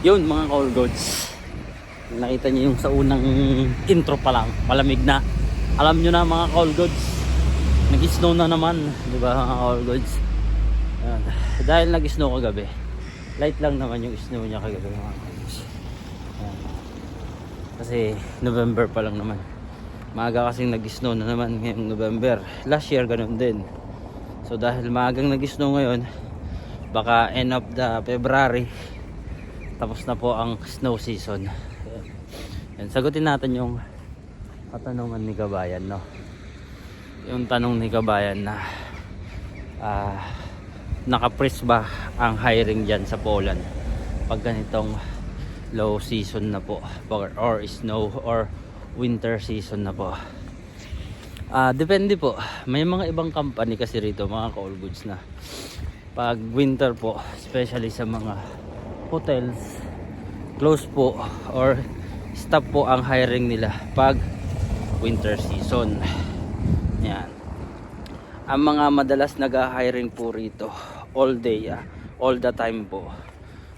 Yun mga Kaol Gods, nakita niyo yung sa unang intro pa lang, malamig na. Alam niyo na mga Kaol Gods, nag-snow na naman, di ba mga Kaol Gods? Ayan. Dahil nag-snow kagabi, light lang naman yung snow niya kagabi mga Kaol Gods. Ayan. Kasi November pa lang naman, maaga kasing nag-snow na naman ngayong November. Last year ganun din. So dahil maagang nag-snow ngayon, baka end of the February tapos na po ang snow season. Yan, sagutin natin yung katanungan ni Kabayan, no? Yung tanong ni Kabayan na naka-freeze ba ang hiring dyan sa Poland pag ganitong low season na po, or snow or winter season na po. Depende po. May mga ibang company kasi rito mga Kaol Goods na pag winter po, especially sa mga hotels, close po or stop po ang hiring nila pag winter season. Yan. Ang mga madalas nag-hiring po rito all day, all the time po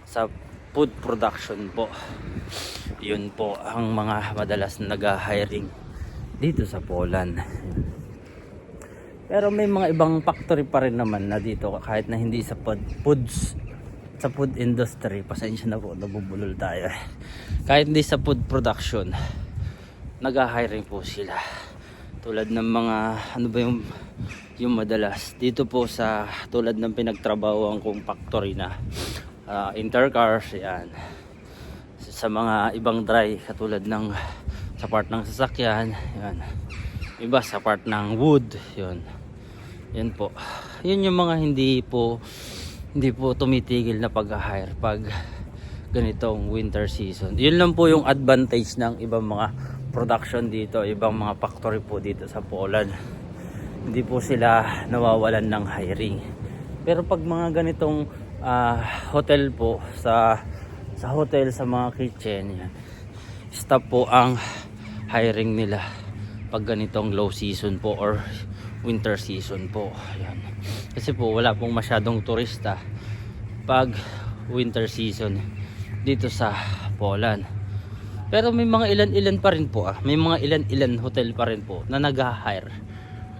sa food production po. Yun po ang mga madalas nag-hiring dito sa Poland. Pero may mga ibang factory pa rin naman na dito kahit na hindi sa food industry. Pasensya na po, nabubulol tayo. Kahit hindi sa food production, nag-hiring po sila. Tulad ng mga ano ba yung madalas dito po sa tulad ng pinagtrabahoan kong factory na Intercars, yan. Sa mga ibang dry katulad ng sa part ng sasakyan, yan. Iba sa part ng wood, yun. Yan po. Yun yung mga hindi po tumitigil na pag-hire pag ganitong winter season. Yun lang po yung advantage ng ibang mga production dito, ibang mga factory po dito sa Poland. Hindi po sila nawawalan ng hiring. Pero pag mga ganitong hotel po, sa hotel, sa mga kitchen, yan, stop po ang hiring nila pag ganitong low season po or winter season po. Yan. Kasi po wala pong masyadong turista pag winter season dito sa Poland. Pero may mga ilan-ilan pa rin po, may mga ilan-ilan hotel pa rin po na nag-hire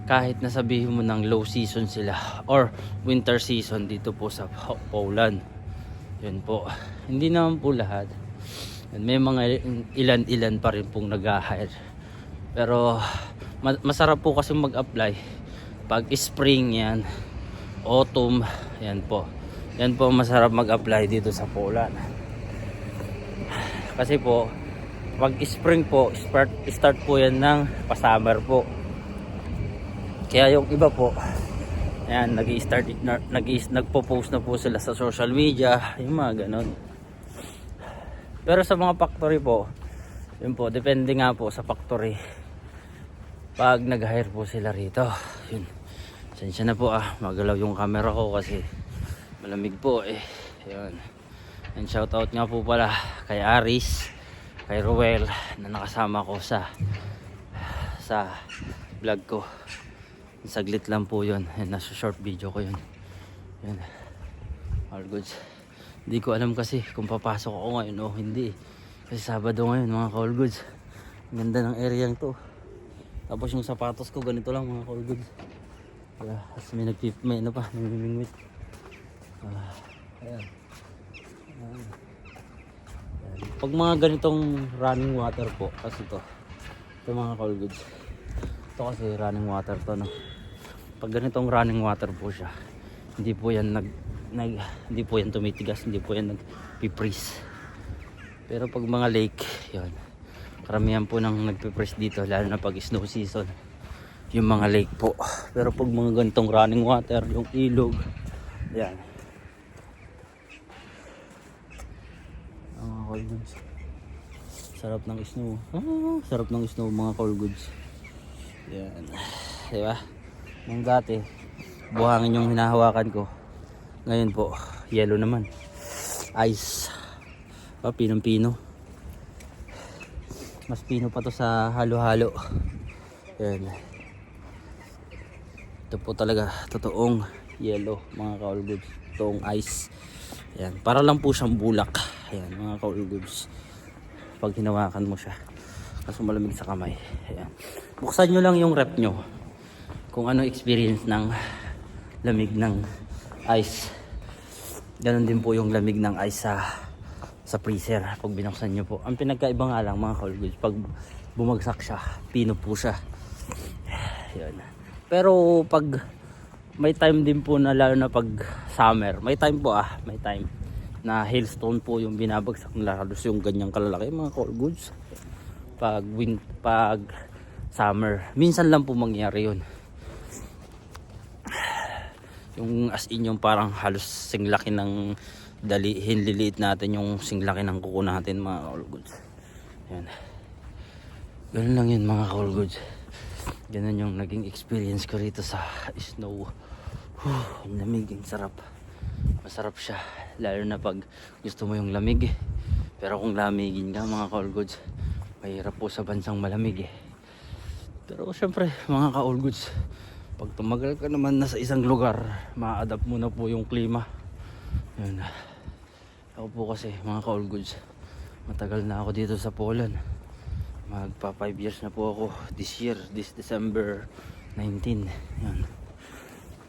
kahit nasabihin mo ng low season sila or winter season dito po sa Poland. Yun po, hindi naman po lahat. May mga ilan-ilan pa rin pong nag-hire. Pero masarap po kasi mag-apply pag spring, yan, autumn, yan po. Yan po masarap mag-apply dito sa Poland. Kasi po pag spring po, start po yan ng pa-summer po. Kaya yung iba po, yan, nagpo-post na po sila sa social media, yung mga ganon. Pero sa mga factory po, yun po, depende nga po sa factory pag nag-hire po sila rito. Yun. Sensya na po, magalaw yung camera ko kasi malamig po yun. And shoutout nga po pala kay Aris, kay Ruel na nakasama ko sa vlog ko. Saglit lang po yun, nasa short video ko yun. Yun. All goods. Hindi ko alam kasi kung papasok ako ngayon o hindi, kasi Sabado ngayon mga Kaol Goods. Ganda ng area to. Tapos yung sapatos ko ganito lang mga Kaol Goods. Tapos may ano pa, namimingwit. Ayan. Pag mga ganitong running water po, kasi ito mga Kaol Goods, ito kasi running water to, no? Pag ganitong running water po siya, hindi po yan hindi po yan tumitigas, hindi po yan nagpi-freeze. Pero pag mga lake, yun, karamihan po nang nagpi-freeze dito, lalo na pag snow season, yung mga lake po. Pero pag mga ganitong running water, yung ilog, yan. Mga Kaol Goods, sarap ng snow. Sarap ng snow mga Kaol Goods. Yan, diba? Nung dati buhangin yung hinahawakan ko, ngayon po yellow naman, ice. Pinong-pino, mas pino pa to sa halo-halo. Yan, ito po talaga totoong yellow mga Kaol Goods, totoong ice. Yan, para lang po siyang bulak. Ayan, mga ka-all goods. Pag hinawakan mo siya. Kaso malamig sa kamay. Ayan. Buksan nyo lang yung rep nyo. Kung ano experience ng lamig ng ice. Ganon din po yung lamig ng ice sa freezer pag binuksan nyo po. Ang pinagkaiba nga lang mga ka-all goods, pag bumagsak siya, pino po siya. Ayan. Pero pag may time din po na, lalo na pag summer, may time po may time na hailstone po yung binabagsak nila, halos yung ganyang kalalaki mga ka-all goods. Pag summer, minsan lang po mangyari yun. Yung as in yung parang halos singlaki ng hinliliit natin yung singlaki ng kuko natin mga ka-all goods. Ayan. Ganun lang yun mga ka-all goods. Ganun yung naging experience ko rito sa snow. Ang lamig, ang sarap. Masarap siya. Lalo na pag gusto mo yung lamig. Pero kung lamigin ka mga ka-all goods, mahirap po sa bansang malamig Pero syempre mga ka-all goods, pag tumagal ka naman na sa isang lugar, ma-adapt mo na po yung klima. Yun. Ako po kasi mga ka-all goods, matagal na ako dito sa Poland. Magpa 5 years na po ako this year, this December 19. Yan.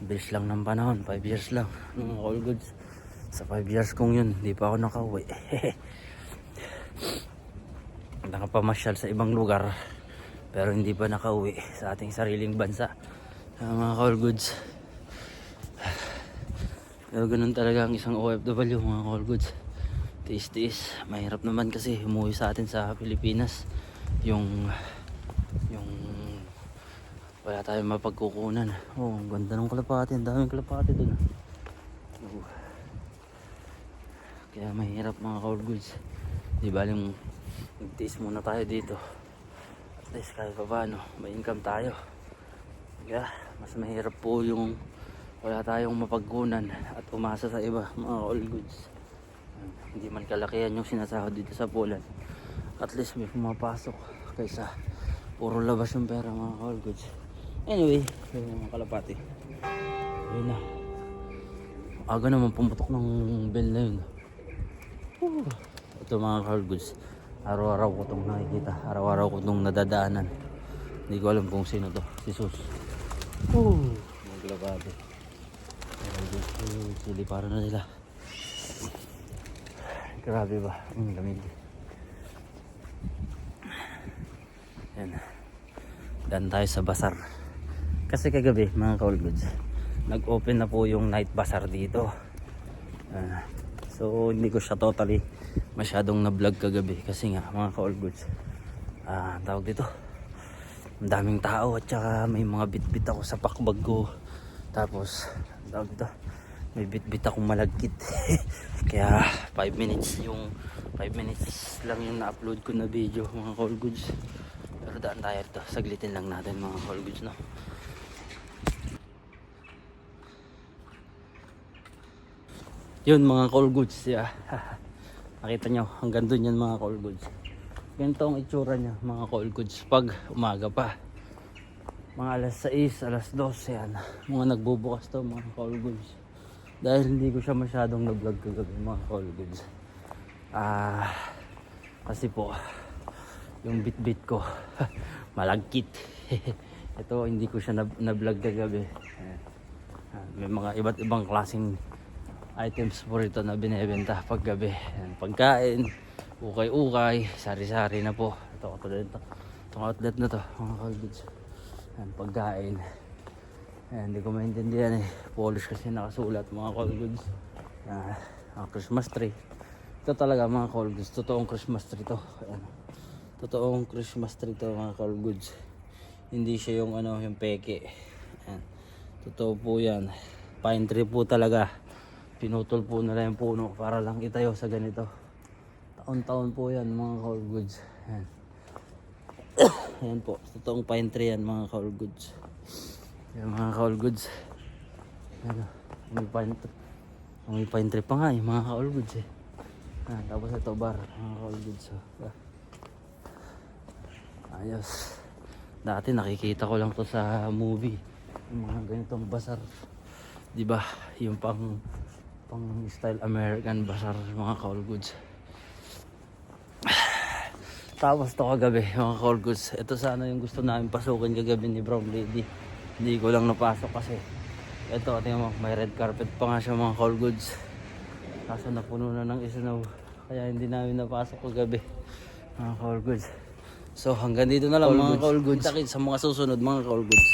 Bilis lang ng panahon, 5 years lang mga ka-all goods. Sa 5 years kong yun, di pa ako nakauwi. Nakapamasyal sa ibang lugar, pero hindi pa nakauwi sa ating sariling bansa. Mga ka-all goods. Pero ganun talaga ang isang OFW mga ka-all goods. Tiis-tiis. Mahirap naman kasi umuwi sa atin sa Pilipinas. Yung wala tayong mapagkukunan. Ang ganda ng kalapati. Ang daming kalapati dun. Kaya mahirap mga ka-all goods. Di baling magtiis muna tayo dito. At least kahit pa paano, may income tayo. Kaya mas mahirap po yung wala tayong mapagkunan at umasa sa iba mga all goods. Hindi man kalakihan yung sinasahod dito sa Poland, at least may pumapasok kaysa puro labas yung pera mga all goods. Anyway, yung mga kalapati, yun na, aga naman pumutok ng bell na yun. Ito mga all goods, araw-araw ko itong nakikita, araw-araw ko itong nadadaanan. Hindi ko alam kung sino to, si Sus. Maglabado. Siliparan na nila. Grabe ba? Ang lamig. Yan. Dan tayo sa bazaar. Kasi kagabi mga ka-all goods, nag-open na po yung night bazaar dito. So hindi ko siya totally masyadong na-vlog kagabi. Kasi nga mga ka-all goods, tawag dito, ang daming tao at saka may mga bitbit ako sa pakbag ko. Tapos tawag dito, may bitbit akong malagkit. Kaya 5 minutes lang yung na-upload ko na video mga ka-all goods. Pero daan tayo ito, saglitin lang natin mga ka-all goods, no? Yun mga ka-all goods, nakita nyo hanggang dun yan mga ka-all goods. Ganito ang itsura niya mga ka-all goods pag umaga pa, mga alas 6, alas 12 yan, mga nagbubukas to mga ka-all goods. Dahil hindi ko siya masyadong na-vlog kagabi mga ka-all goods, kasi po yung bit ko malagkit. Ito hindi ko siya na-vlog kagabi. May mga iba't ibang klaseng items po rito na binebenta pag gabi. Pagkain, ukay-ukay, sari-sari na po. Itong outlet na to mga ka-all goods. Pagkain. Hindi ko maintindihan Polish kasi nakasulat mga ka-all goods. Christmas tree. Ito talaga mga ka-all goods, totoong Christmas tree to. Totoong Christmas tree to mga ka-all goods. Hindi siya yung yung peke. Totoo po yan. Pine tree po talaga. Pinutol po nila yung puno para lang itayo sa ganito. Taon-taon po yan mga ka-all goods. Ayan po, totoong pine tree yan mga ka-all goods. Yan mga ka-all goods. May pine tree pa nga mga ka-all goods tapos ito bar mga ka-all goods. Ayos. Dati nakikita ko lang to sa movie, yung mga ganitong bazaar, diba, yung pang style American bazaar mga ka-all goods. Tapos to kagabi, mga call goods. Ito sana yung gusto namin pasukin kagabi ni Brown Lady. Hindi ko lang napasok kasi. Ito, tingnan mo, may red carpet pa nga siya mga call goods. Kaso napuno na ng snow. Kaya hindi namin napasok kagabi, mga call goods. So hanggang dito na lang mga call goods. Kita sa mga susunod mga call goods.